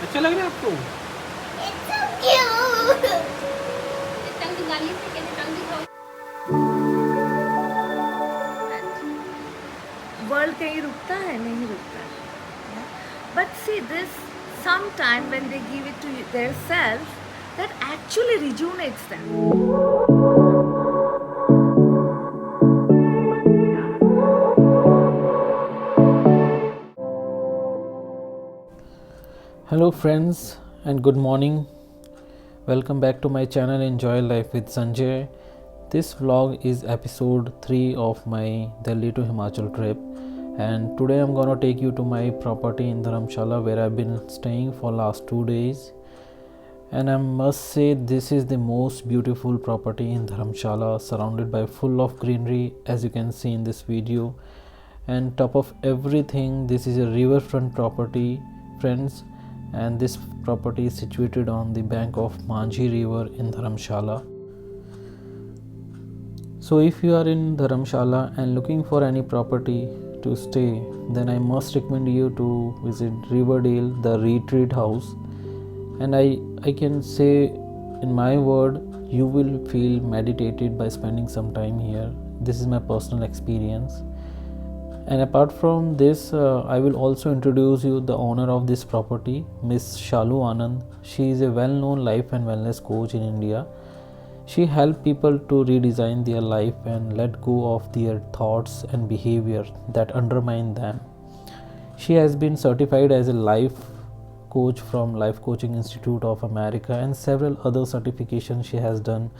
अच्छा लग रहा है आपको? It's so cute. टंग निकालिए से कैसे टंग दिखाओ। वर्ल्ड कहीं रुकता है? नहीं रुकता है। But see this, sometime when they give it to their self, that actually rejuvenates them. Hello friends and good morning. Welcome back to my channel Enjoy Life with Sanjay. This vlog is episode 3 of my Delhi to Himachal trip, and today I'm gonna take you to my property in Dharamshala where I've been staying for last 2 days. And I must say this is the most beautiful property in Dharamshala, surrounded by full of greenery as you can see in this video. And top of everything, this is a riverfront property, friends, and this property is situated on the bank of Manjhi river in Dharamshala. So if you are in Dharamshala and looking for any property to stay, then I must recommend you to visit Riverdale, the retreat house. And I can say in my word, you will feel meditated by spending some time here. This is my personal experience. And apart from this, I will also introduce you the owner of this property, Miss Shalu Anand. She is a well-known life and wellness coach in India. She helps people to redesign their life and let go of their thoughts and behavior that undermine them. She has been certified as a life coach from Life Coaching Institute of America, and several other certifications she has done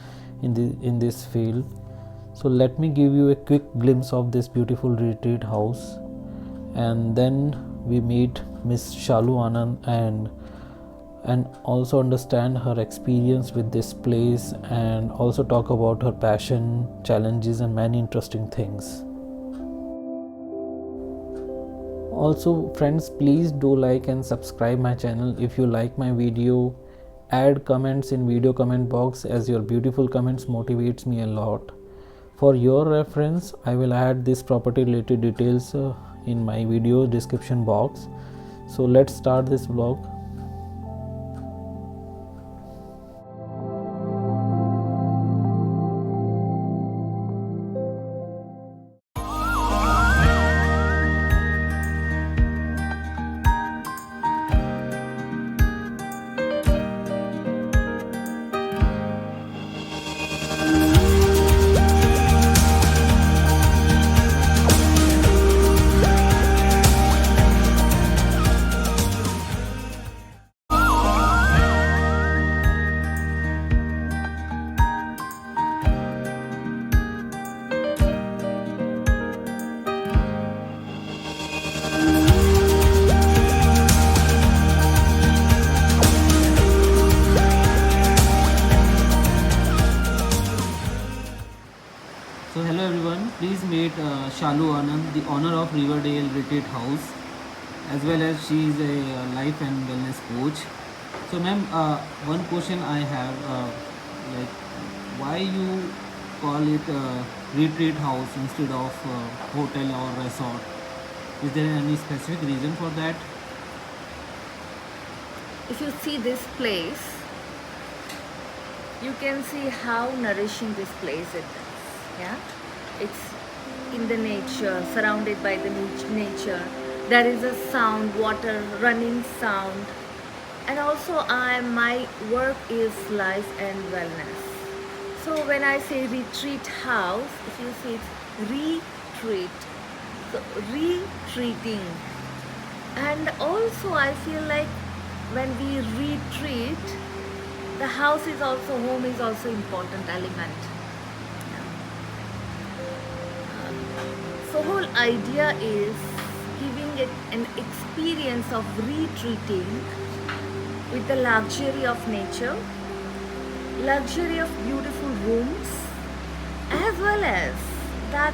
in this field. So let me give you a quick glimpse of this beautiful retreat house, and then we meet Miss Shalu Anand and also understand her experience with this place, and also talk about her passion, challenges, and many interesting things. Also friends, please do like and subscribe my channel if you like my video. Add comments in video comment box, as your beautiful comments motivates me a lot. For your reference, I will add this property related details in my video description box. So let's start this vlog. So hello everyone, please meet Shalu Anand, the owner of Riverdale Retreat House, as well as she is a life and wellness coach. So ma'am, one question I have, like why you call it retreat house instead of hotel or resort? Is there any specific reason for that? If you see this place, you can see how nourishing this place is. Yeah, it's in the nature, surrounded by the nature. There is a sound, water running sound, and also my work is life and wellness. So when I say retreat house, if you see it's retreat, so retreating. And also I feel like when we retreat, the house is also, home is also important element. So whole idea is giving it an experience of retreating with the luxury of nature, luxury of beautiful rooms, as well as that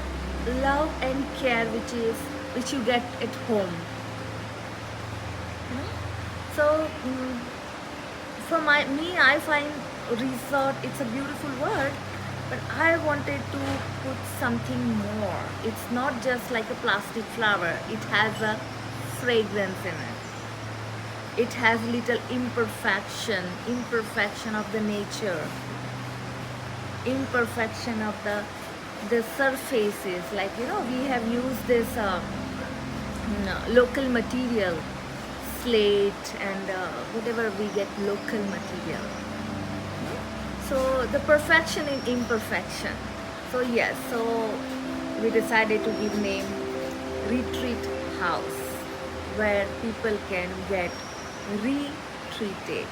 love and care which you get at home. So for me, I find resort, it's a beautiful word, but I wanted to put something more. It's not just like a plastic flower. It has a fragrance in it. It has little imperfection of the nature, imperfection of the surfaces. Like, you know, we have used this local material, slate and whatever we get, local material. So the perfection in imperfection. So yes, so we decided to give name Retreat House, where people can get retreated.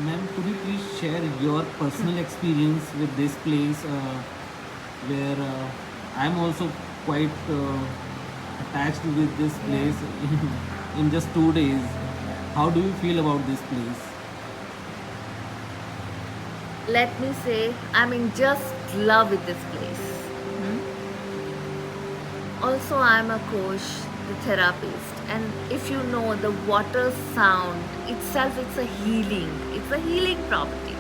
Ma'am, could you please share your personal experience with this place, where I'm also quite attached with this place in just 2 days. How do you feel about this place? Let me say, I'm in just love with this place. Also, I'm a coach, the therapist, and if you know, the water sound itself, it's a healing property.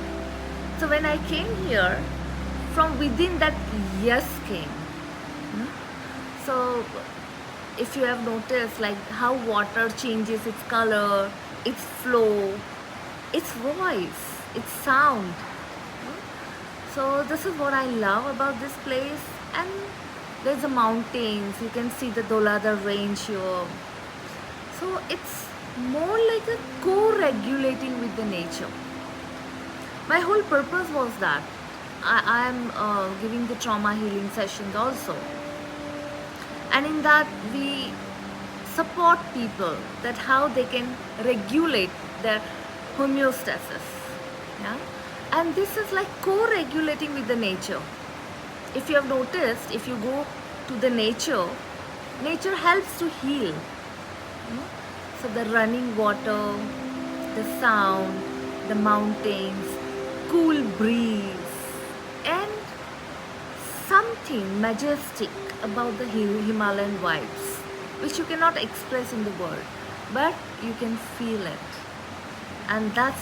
So when I came here, from within that yes came. So if you have noticed, like how water changes its color, its flow, its voice, its sound. So this is what I love about this place. And there's the mountains, you can see the Dholadhar range here. So it's more like a co-regulating with the nature. My whole purpose was that I am giving the trauma healing sessions also, and in that we support people that how they can regulate their homeostasis. Yeah, and this is like co-regulating with the nature. If you have noticed, if you go to the nature helps to heal. So the running water, the sound, the mountains, cool breeze, and something majestic about the Himalayan vibes, which you cannot express in the word, but you can feel it. And that's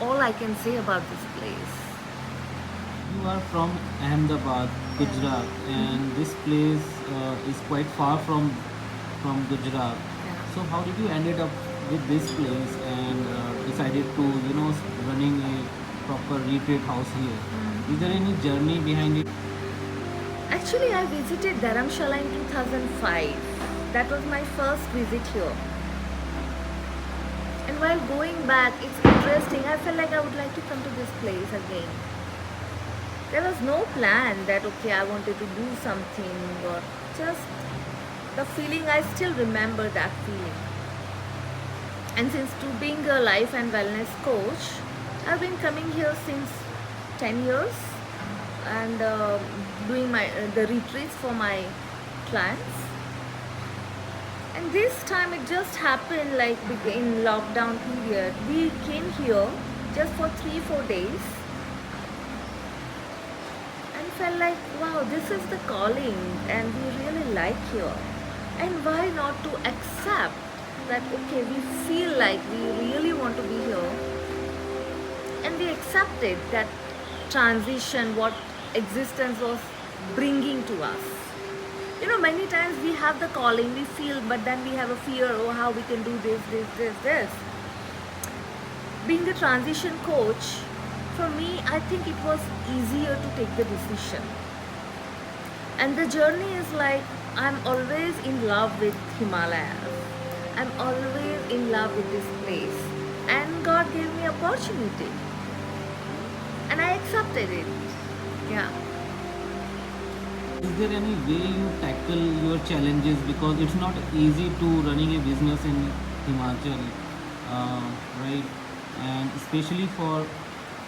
all I can say about this place. You are from Ahmedabad, Gujarat, and this place is quite far from Gujarat. Yeah. So how did you ended up with this place and decided to running a proper retreat house here? Is there any journey behind it? Actually, I visited Dharamshala in 2005. That was my first visit here. And while going back, it's interesting. I felt like I would like to come to this place again. There was no plan that, okay, I wanted to do something, or just the feeling. I still remember that feeling. And since to being a life and wellness coach, I've been coming here since 10 years and doing the retreats for my clients. And this time it just happened like in lockdown period. We came here just for 3-4 days and felt like, wow, this is the calling and we really like here. And why not to accept that, okay, we feel like we really want to be here, and we accepted that transition, what existence was bringing to us. You know, many times we have the calling, we feel, but then we have a fear, oh, how we can do this. Being a transition coach, for me, I think it was easier to take the decision. And the journey is like, I'm always in love with Himalayas. I'm always in love with this place. And God gave me opportunity. And I accepted it. Yeah. Is there any way you tackle your challenges, because it's not easy to running a business in Himachal, right? And especially for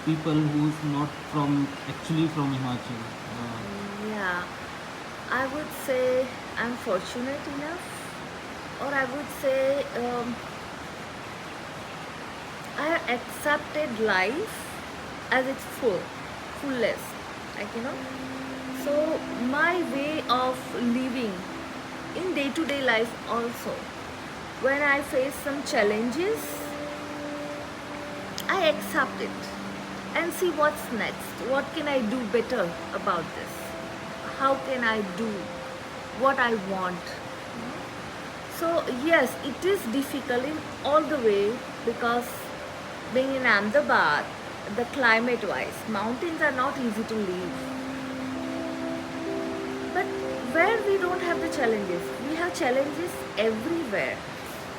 people who's not actually from Himachal. Yeah, I would say I'm fortunate enough, or I would say I accepted life as its fullest, like, you know. So my way of living in day-to-day life also, when I face some challenges, I accept it and see what's next. What can I do better about this? How can I do what I want? So yes, it is difficult in all the way because being in Ahmedabad, the climate wise, mountains are not easy to live. But where we don't have the challenges, we have challenges everywhere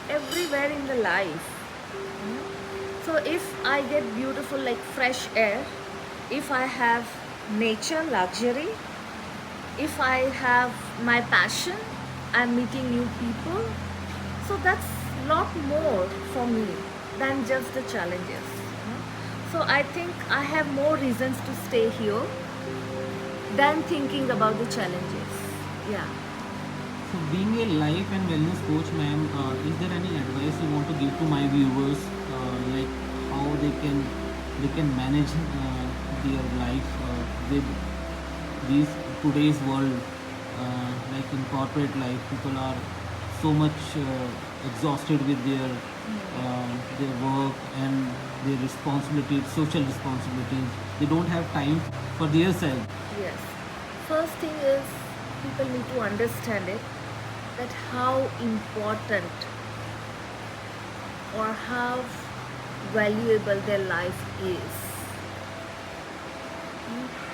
in the life. So if I get beautiful like fresh air, if I have nature luxury, if I have my passion, I'm meeting new people, so that's lot more for me than just the challenges. So I think I have more reasons to stay here than thinking about the challenges. Yeah. So, being a life and wellness coach, ma'am, is there any advice you want to give to my viewers, like how they can manage their life with these today's world, like in corporate life, people are so much exhausted with their work and their responsibilities, social responsibilities. They don't have time for their self. Yes. First thing is people need to understand it that how important or how valuable their life is.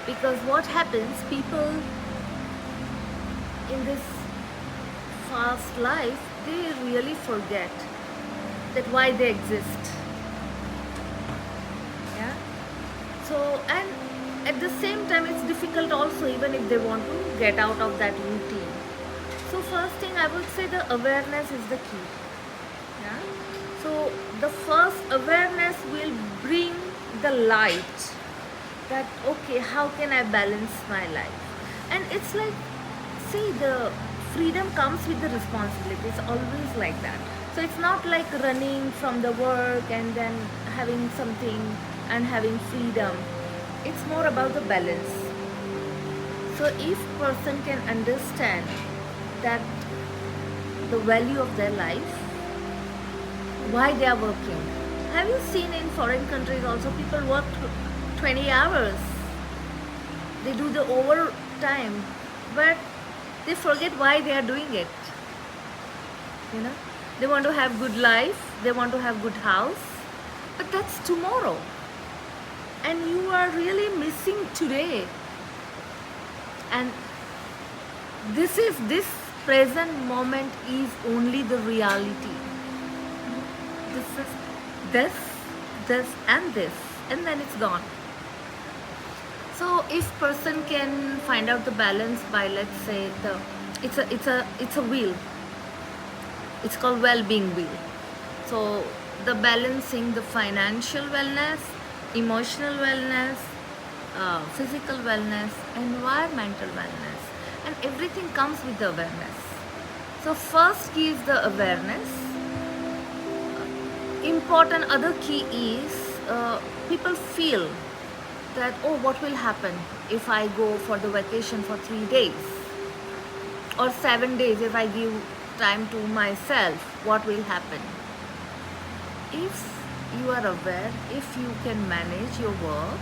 Because what happens, people in this fast life, they really forget that why they exist. Yeah. So, and at the same time, it's difficult also, even if they want to get out of that routine. So, first thing I would say, the awareness is the key. Yeah. So, the first awareness will bring the light that okay, how can I balance my life? And it's like, see, the freedom comes with the responsibility. It's always like that. So it's not like running from the work and then having something and having freedom. It's more about the balance. So if person can understand that the value of their life, why they are working. Have you seen in foreign countries also people work 20 hours? They do the overtime, but they forget why they are doing it. You know, they want to have good life, they want to have good house, but that's tomorrow. And you are really missing today. And this present moment is only the reality. This is this, and this, and then it's gone. So if person can find out the balance by, let's say, it's a wheel. It's called well-being wheel. So the balancing the financial wellness, emotional wellness, physical wellness, environmental wellness, and everything comes with the awareness. So first key is the awareness. Important other key is people feel that, oh, what will happen if I go for the vacation for 3 days or 7 days? If I give time to myself, what will happen? If you are aware, if you can manage your work,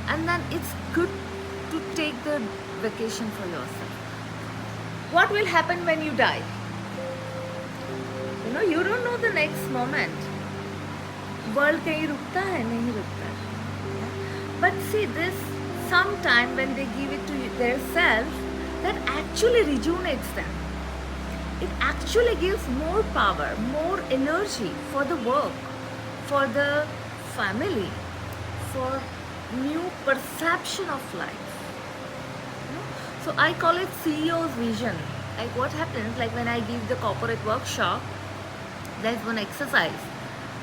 and then it's good to take the vacation for yourself. What will happen when you die? You know, you don't know the next moment. World kahin rukta hai, nahi rukta hai. But see, this sometime when they give it to their self, that actually rejuvenates them. It actually gives more power, more energy for the work, for the family, for new perception of life. So I call it CEO's vision. Like what happens, like when I give the corporate workshop, there's one exercise.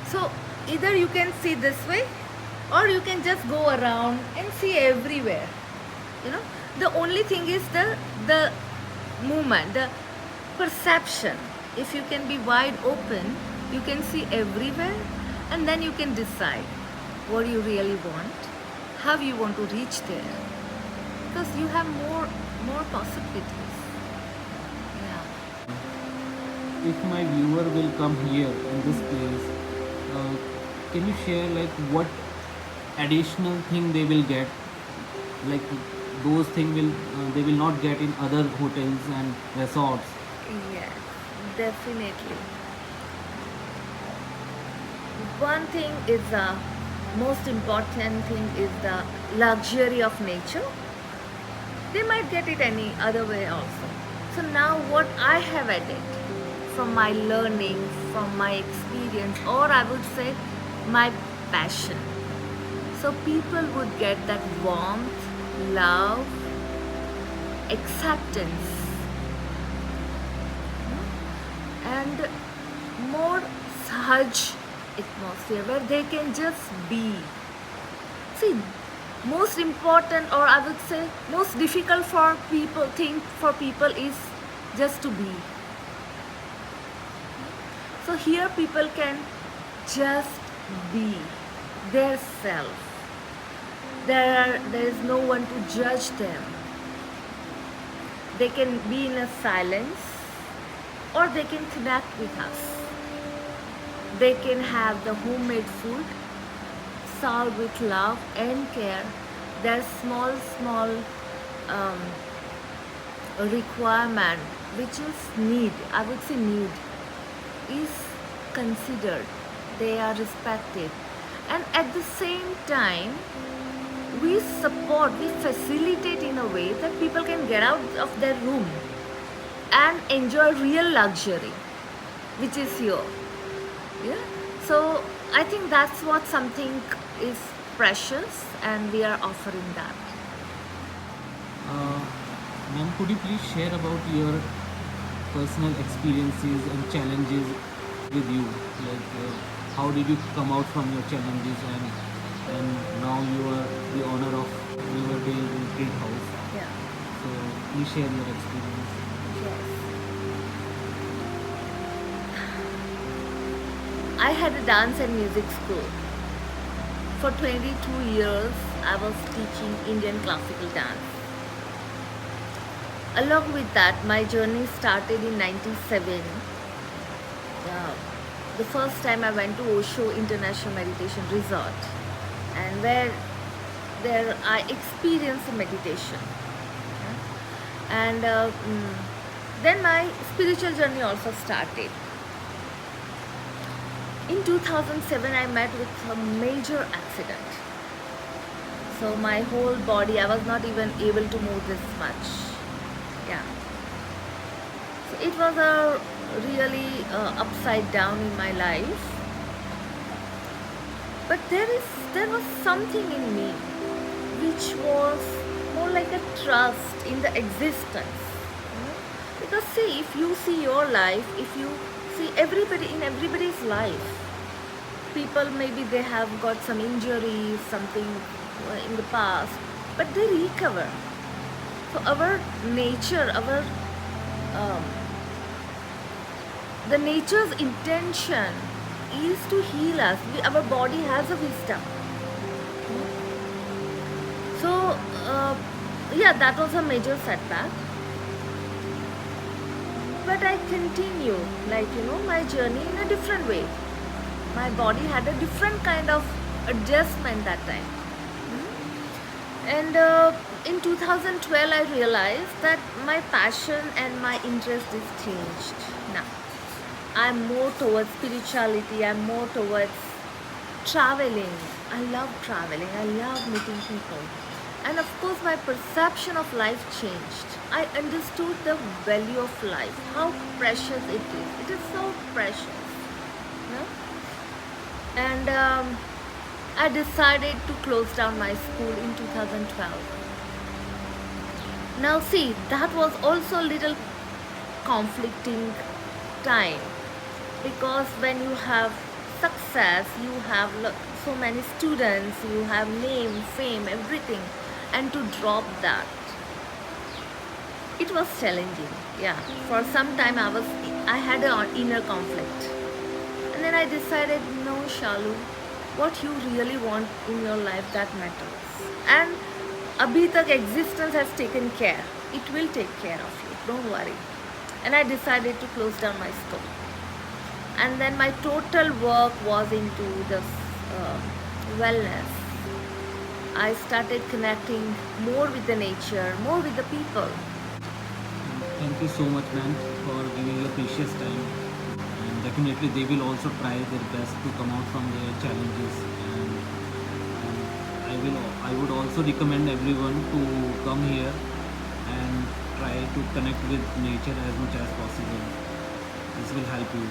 So either you can see this way, or you can just go around and see everywhere. You know, the only thing is the movement, the perception. If you can be wide open, you can see everywhere, and then you can decide what you really want, how you want to reach there, because you have more possibilities. Yeah. If my viewer will come here in this place, can you share like what additional thing they will get, like those things will they will not get in other hotels and resorts? Yes, Definitely. One thing is the most important thing is the luxury of nature. They might get it any other way also. So now what I have added from my learning, from my experience, or I would say my passion. So people would get that warmth, love, acceptance, and more Sahaj atmosphere where they can just be. See, most important, or I would say most difficult for people is just to be. So here people can just be their self. There is no one to judge them. They can be in a silence, or they can connect with us. They can have the homemade food served with love and care. Their small requirement, which is need, I would say need, is considered. They are respected, and at the same time we facilitate in a way that people can get out of their room and enjoy real luxury, which is here. Yeah. So I think that's what something is precious, and we are offering that. Ma'am, could you please share about your personal experiences and challenges with you? Like, how did you come out from your challenges, and now you are the owner of Riverdale Retreat House. Yeah. So please share your experience. Yes. I had a dance and music school. For 22 years, I was teaching Indian classical dance. Along with that, my journey started in 97. The first time I went to Osho International Meditation Resort, and there I experienced meditation. And then my spiritual journey also started. In 2007, I met with a major accident. So my whole body, I was not even able to move this much. Yeah. So it was a really upside down in my life. But there was something in me which was more like a trust in the existence. Because see, if you see your life, if you see everybody's life, people maybe they have got some injuries, something in the past, but they recover. So our nature, the nature's intention is to heal us. Our body has a wisdom. So yeah, that was a major setback. But I continue, my journey in a different way. My body had a different kind of adjustment that time. And in 2012, I realized that my passion and my interest is changed now. I'm more towards spirituality, I'm more towards traveling. I love traveling, I love meeting people. And of course, my perception of life changed. I understood the value of life, how precious it is. It is so precious. And I decided to close down my school in 2012. Now see, that was also a little conflicting time, because when you have success, you have so many students, you have name, fame, everything, and to drop that, it was challenging. Yeah, for some time I had an inner conflict. And then I decided, no, Shalu, what you really want in your life, that matters. And abhi tak existence has taken care. It will take care of you, don't worry. And I decided to close down my school. And then my total work was into this wellness. I started connecting more with the nature, more with the people. Thank you so much, man, for giving your precious time. And definitely, they will also try their best to come out from their challenges. And I would also recommend everyone to come here and try to connect with nature as much as possible. This will help you.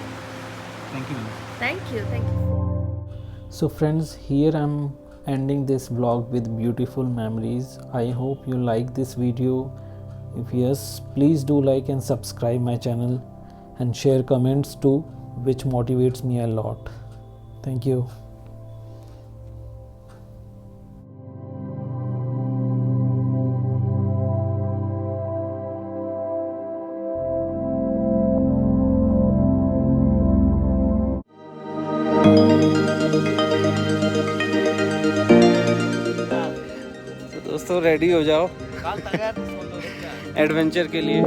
Thank you, man. Thank you. Thank you. So friends, here I'm ending this vlog with beautiful memories. I hope you like this video. If yes, please do like and subscribe my channel and share comments too, which motivates me a lot. Thank you. तो दोस्तों ready हो जाओ adventure के लिए।